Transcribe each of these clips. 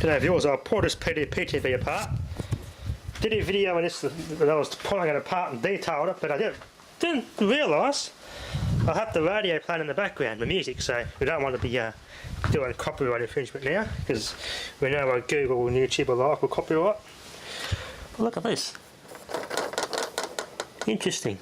G'day viewers, I'll pull this PTV apart. Did a video on this that I was pulling it apart and detailed it, but I didn't realise I'll have the radio playing in the background, the music, so we don't want to be doing copyright infringement now, because we know what Google and YouTube are like with copyright. But look at this. Interesting.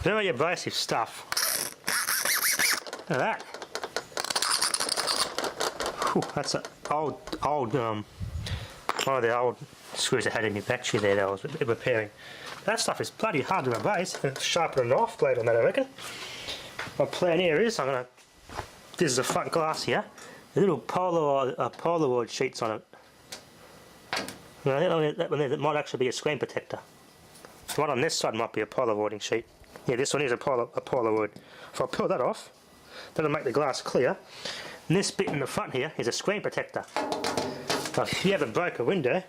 Very abrasive stuff. Look at that. Whew, that's an old one of the old screws I had in my battery there that I was repairing. That stuff is bloody hard to abrase. Sharpen a knife blade on that, I reckon. My plan here is this is the front glass here. The little Polaroid sheets on it. That one there, that might actually be a screen protector. The one on this side might be a Polaroiding sheet. Yeah, this one is a Polaroid. If I peel that off, that'll make the glass clear. And this bit in the front here is a screen protector. Now, if you have a broken window,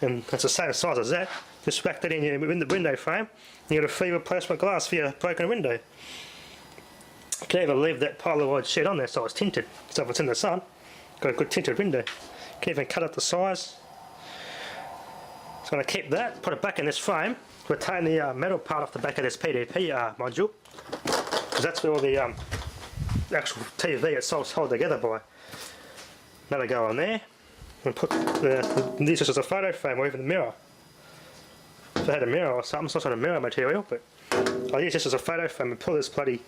and it's the same size as that, just whack that in your window frame, and you get a free replacement glass for your broken window. You can even leave that Polaroid sheet on there so it's tinted, so if it's in the sun, got a good tinted window. You can even cut it the size. So I'm going to keep that, put it back in this frame, retain the metal part off the back of this PDP module, because that's where all the actual TV itself is held together by. That'll go on there, and put this as a photo frame or even a mirror. If I had a mirror or something, some sort of mirror material, but I'll use this as a photo frame and pull this bloody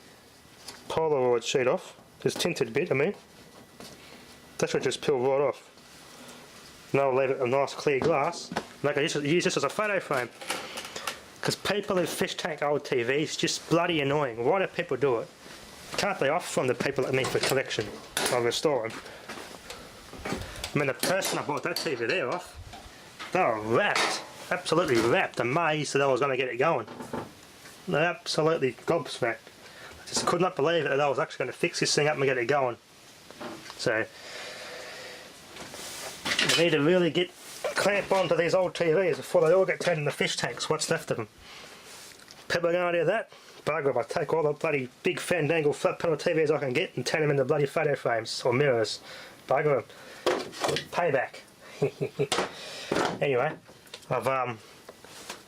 Polaroid sheet off, this tinted bit, that should just peel right off. And I'll leave it a nice clear glass, and I can use this as a photo frame. Because people who fish tank old TVs, just bloody annoying. Why do people do it? Can't they offer from the people that need for collection or restore them? I mean, the person I bought that TV there off, they were wrapped, absolutely wrapped, amazed that I was going to get it going. They're absolutely gobsmacked. I just could not believe that I was actually going to fix this thing up and get it going. So, you need to really clamp onto these old TVs before they all get turned into fish tanks, what's left of them. People are going to do that. Bugger if I take all the bloody big fandangle flat panel TVs I can get and turn them into bloody photo frames or mirrors. Bugger them. Payback. Anyway, I've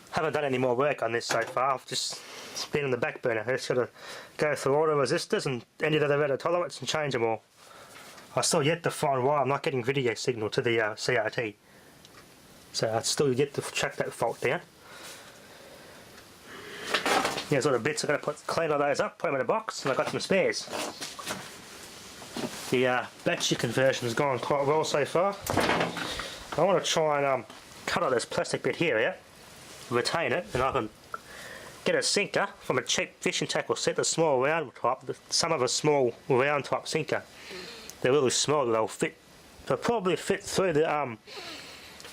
haven't done any more work on this so far. I've just been on the back burner. I just got to go through all the resistors and any of the red tolerance and change them all. I still yet to find why I'm not getting video signal to the CRT. So I still yet to track that fault down. Here's all the bits I'm going to clean all those up, put them in a box, and I've got some spares. The battery conversion has gone quite well so far. I want to try and cut out this plastic bit here out, retain it, and I can get a sinker from a cheap fishing tackle set, the small round type, some of a small round type sinker. They're really small, they'll probably fit through the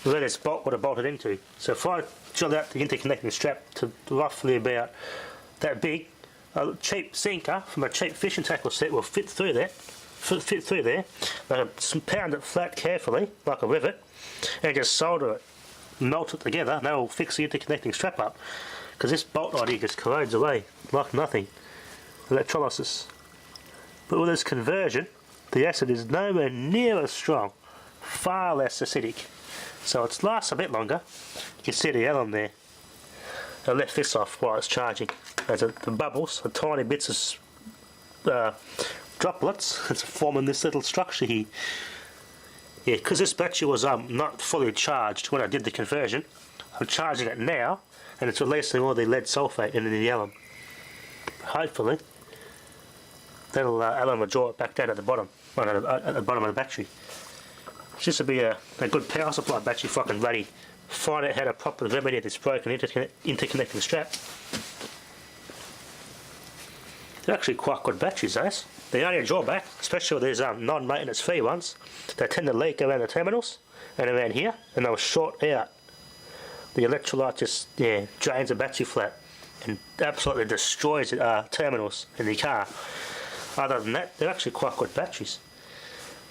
where this bolt would have bolted into. So if I drill out the interconnecting strap to roughly about that big, a cheap sinker from a cheap fishing tackle set will fit through that. Fit through there. I can pound it flat carefully, like a rivet, and just solder it, melt it together, and that will fix the interconnecting strap up. Because this bolt idea just corrodes away like nothing. Electrolysis. But with this conversion, the acid is nowhere near as strong, far less acidic. So it lasts a bit longer. You can see the alum there. I left this off while it's charging. There's the bubbles, the tiny bits of droplets, it's forming this little structure here. Yeah, because this battery was not fully charged when I did the conversion. I'm charging it now, and it's releasing all the lead sulfate into the alum. Hopefully, that'll alum will draw it back down at the bottom, at the bottom of the battery. This would be a good power supply battery if I can bloody find out how to properly remedy this broken interconnecting strap. They're actually quite good batteries, those. The only drawback, especially with these non-maintenance free ones, they tend to leak around the terminals and around here, and they'll short out. The electrolyte just drains the battery flat and absolutely destroys the terminals in the car. Other than that, they're actually quite good batteries.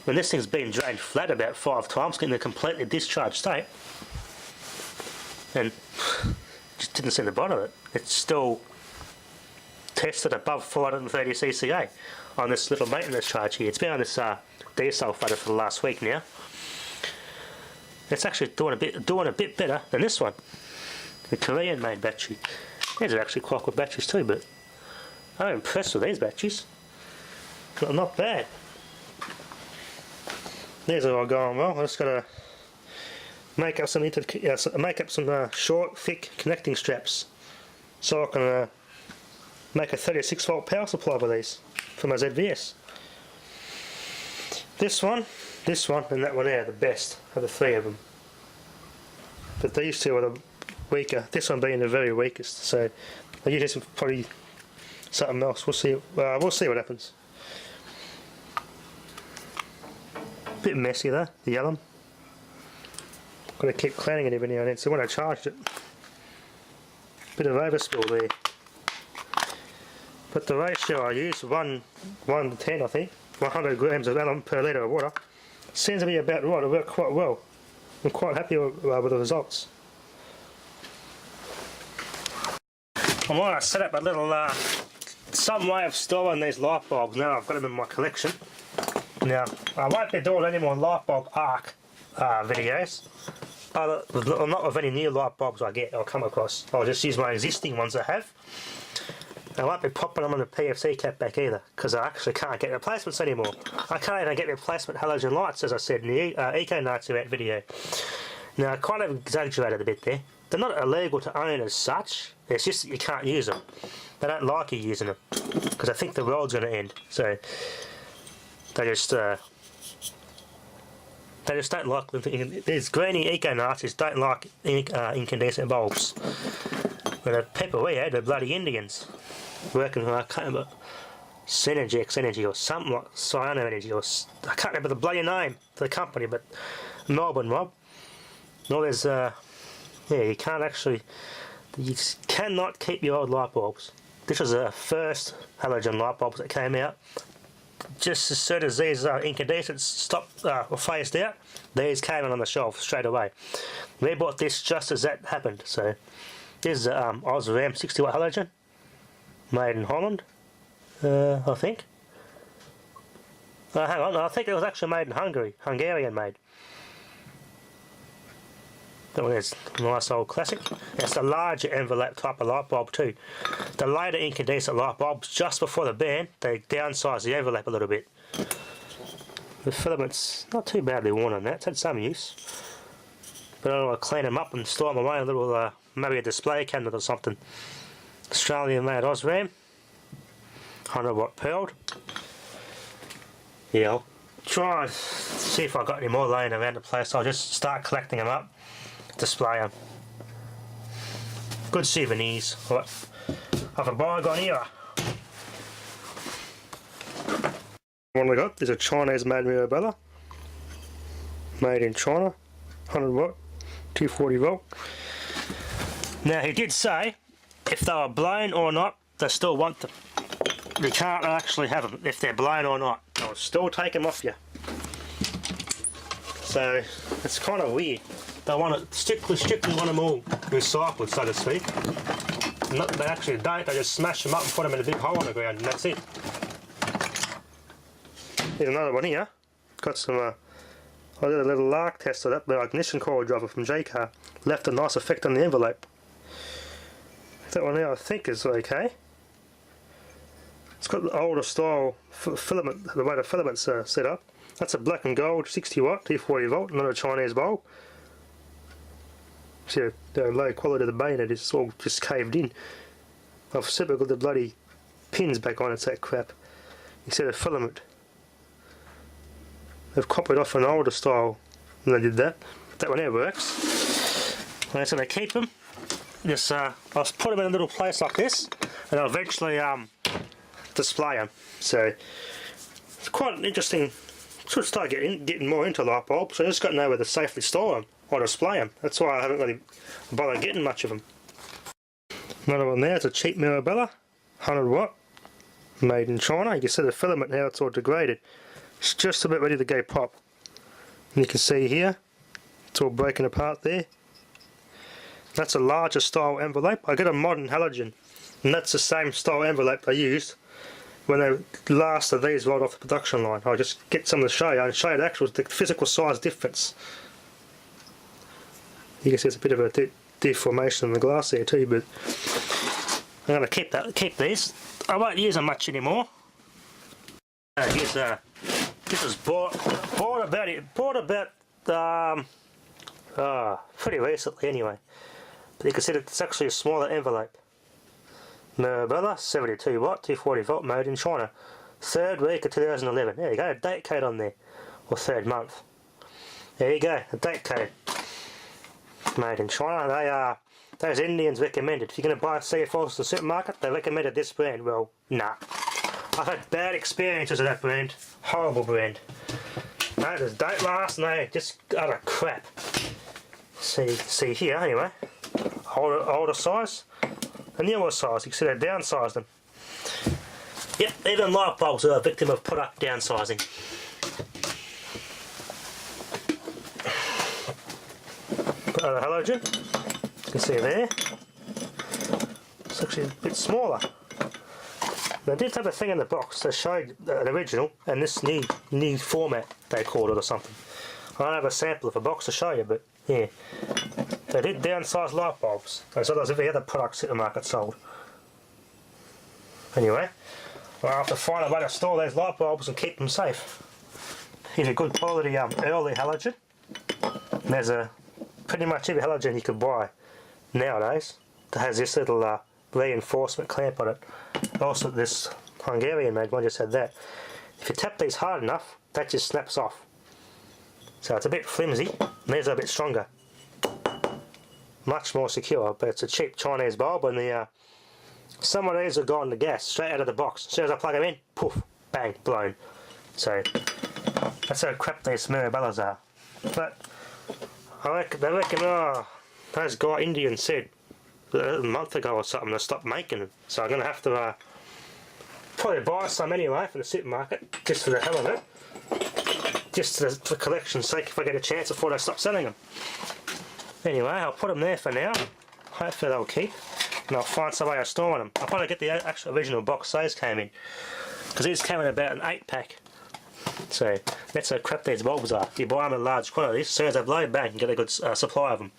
When this thing's been drained flat about 5 times, getting a completely discharged state, and just didn't see the bottom of it. It's still tested above 430 CCA. on this little maintenance charge here. It's been on this desulfator for the last week now. It's actually doing a bit better than this one, the Korean made battery. These are actually quite good batteries too, but I'm impressed with these batteries. Not bad. These are all going well. I just gotta make up some short, thick connecting straps, so I can make a 36 volt power supply with these for my ZVS. This one, and that one there are the best of the three of them. But these two are the weaker. This one being the very weakest. So I use this probably something else. We'll see. We'll see what happens. Bit messy though, the yellow. Got to keep cleaning it every now and then. So when I charged it, bit of overspill there. But the ratio I use, 1 to 10 I think, 100 grams of alum per litre of water, seems to be about right. It worked quite well. I'm quite happy with the results. I want to set up a little some way of storing these light bulbs now I've got them in my collection. Now I won't be doing any more light bulb arc videos. Not with any new light bulbs I get or come across. I'll just use my existing ones I have. I won't be popping them on the PFC cap back either, because I actually can't get replacements anymore. I can't even get replacement halogen lights, as I said in the Eco Nazi Rat video. Now I kind of exaggerated a bit there. They're not illegal to own as such, it's just that you can't use them. They don't like you using them, because I think the world's going to end. So they just don't like them. These greeny Eco Nazis don't like incandescent bulbs. But the people we had, the bloody Indians, working on, I can't remember, Synergex Energy or something like Cyano Energy, or I can't remember the bloody name for the company, but Melbourne mob. No, there's yeah, you cannot keep your old light bulbs. This was the first halogen light bulbs that came out. Just as soon as these incandescents stopped or phased out, these came on the shelf straight away. We bought this just as that happened. So this is Osram 60 watt halogen, made in Holland, I think. Hang on, I think it was actually made in Hungary, Hungarian made. That one is a nice old classic. It's the larger envelope type of light bulb too. The later incandescent light bulbs, just before the ban, they downsized the envelope a little bit. The filament's not too badly worn on that, it's had some use. But I want to clean them up and store them away in a little, maybe a display cabinet or something. Australian made Osram, 100 watt pearled. Yeah, I'll try and see if I've got any more laying around the place. I'll just start collecting them up, display them. Good souvenirs of a bygone era. One we got is a Chinese made Mirabella, made in China, 100 watt, 240 volt. Now he did say if they were blown or not, they still want them. You can't actually have them if they're blown or not. They'll still take them off you. So it's kind of weird. They want to strictly want them all recycled, so to speak. They actually don't. They just smash them up and put them in a big hole on the ground, and that's it. Here's another one here. Got some. I did a little lark test of that. The ignition coil driver from J-Car left a nice effect on the envelope. That one there, I think, is okay. It's got the older style filament, the way the filament's set up. That's a black and gold 60 watt, 240 volt, not a Chinese bulb. See the low quality of the bayonet is all just caved in. I've simply got the bloody pins back on, it's that crap. Instead of filament. They've copied off an older style when they did that. That one there works. And so they keep them. Just I'll put them in a little place like this, and I'll eventually display them. So it's quite interesting. Should start getting more into light bulbs. So I just got to know where to safely store them or display them. That's why I haven't really bothered getting much of them. Another one there. It's a cheap Mirabella, 100 watt, made in China. You can see the filament now, it's all degraded. It's just about ready to go pop. And you can see here, it's all breaking apart there. That's a larger style envelope. I got a modern halogen, and that's the same style envelope I used when the last of these rolled off the production line. I'll just get some to show you and show you the physical size difference. You can see it's a bit of a deformation in the glass there too, but I'm going to keep these. I won't use them much anymore. This was bought about pretty recently anyway. But you can see that it's actually a smaller envelope. Mirabella 72 watt 240 volt made in China, 3rd week of 2011. There you go, a date code on there, or 3rd month. There you go, a date code. Made in China. Those Indians recommended. If you're going to buy CFLs at the supermarket, they recommended this brand. Well, nah. I've had bad experiences with that brand. Horrible brand. No, just don't last. No, just utter crap. See here anyway. Older size, a newer size. You can see they downsized them. Yep, even light bulbs are a victim of product downsizing. The halogen, you can see there, it's actually a bit smaller. They did have a thing in the box that showed an original and this new format they called it or something. I don't have a sample of a box to show you, but yeah, they did downsize light bulbs as well as every other product supermarket sold. Anyway, I'll have to find a way to store those light bulbs and keep them safe. Here's a good quality early halogen. And there's pretty much every halogen you could buy nowadays that has this little reinforcement clamp on it. Also this Hungarian made one just had that. If you tap these hard enough, that just snaps off. So it's a bit flimsy, and these are a bit stronger. Much more secure, but it's a cheap Chinese bulb, and some of these have gone to gas straight out of the box. As soon as I plug them in, poof, bang, blown. So that's how crap these Mirabellas are. But they reckon, those guy Indians said a month ago or something they stopped making them. So I'm going to have to probably buy some anyway from the supermarket, just for the hell of it. Just for collection's sake, if I get a chance before they stop selling them. Anyway, I'll put them there for now. Hopefully they'll keep. And I'll find some way of storing them. I'll probably get the actual original box these came in. Because these came in about an 8-pack. So that's how crap these bulbs are. You buy them in large quantities, as soon as they blow, bang, you get a good supply of them.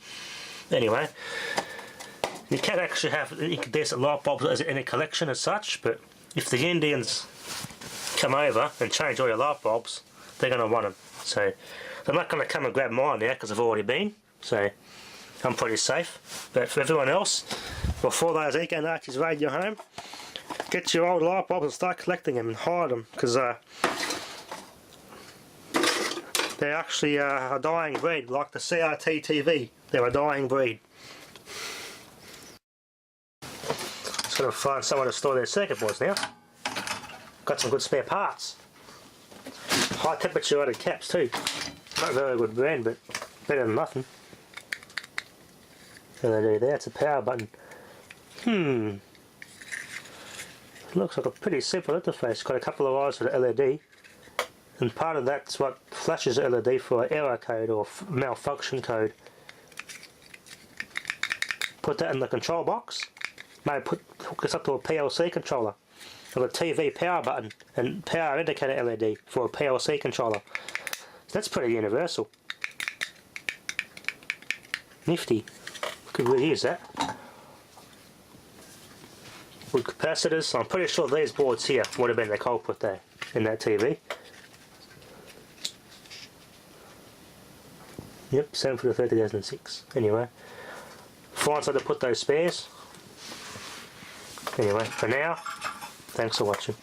Anyway, you can actually have decent light bulbs in a collection as such, but if the Indians come over and change all your light bulbs, they're going to want them. So they're not going to come and grab mine now because I've already been. So I'm pretty safe. But for everyone else, before those eco-Nazis raid your home, get your old light bulbs and start collecting them and hide them, because they're actually a dying breed, like the CRT TV. They're a dying breed. Just got to find somewhere to store their circuit boards now. Got some good spare parts. High temperature rated caps too. Not a very good brand, but better than nothing. What do they do there? It's a power button. Looks like a pretty simple interface. Got a couple of eyes for the LED. And part of that's what flashes the LED for error code or malfunction code. Put that in the control box. Maybe hook this up to a PLC controller. With a TV power button and power indicator LED for a PLC controller. So that's pretty universal. Nifty. Could really use that. With capacitors, I'm pretty sure these boards here would have been the culprit there in that TV. Yep, 7 for the 2006. Anyway, find somewhere to put those spares. Anyway, for now, thanks for watching.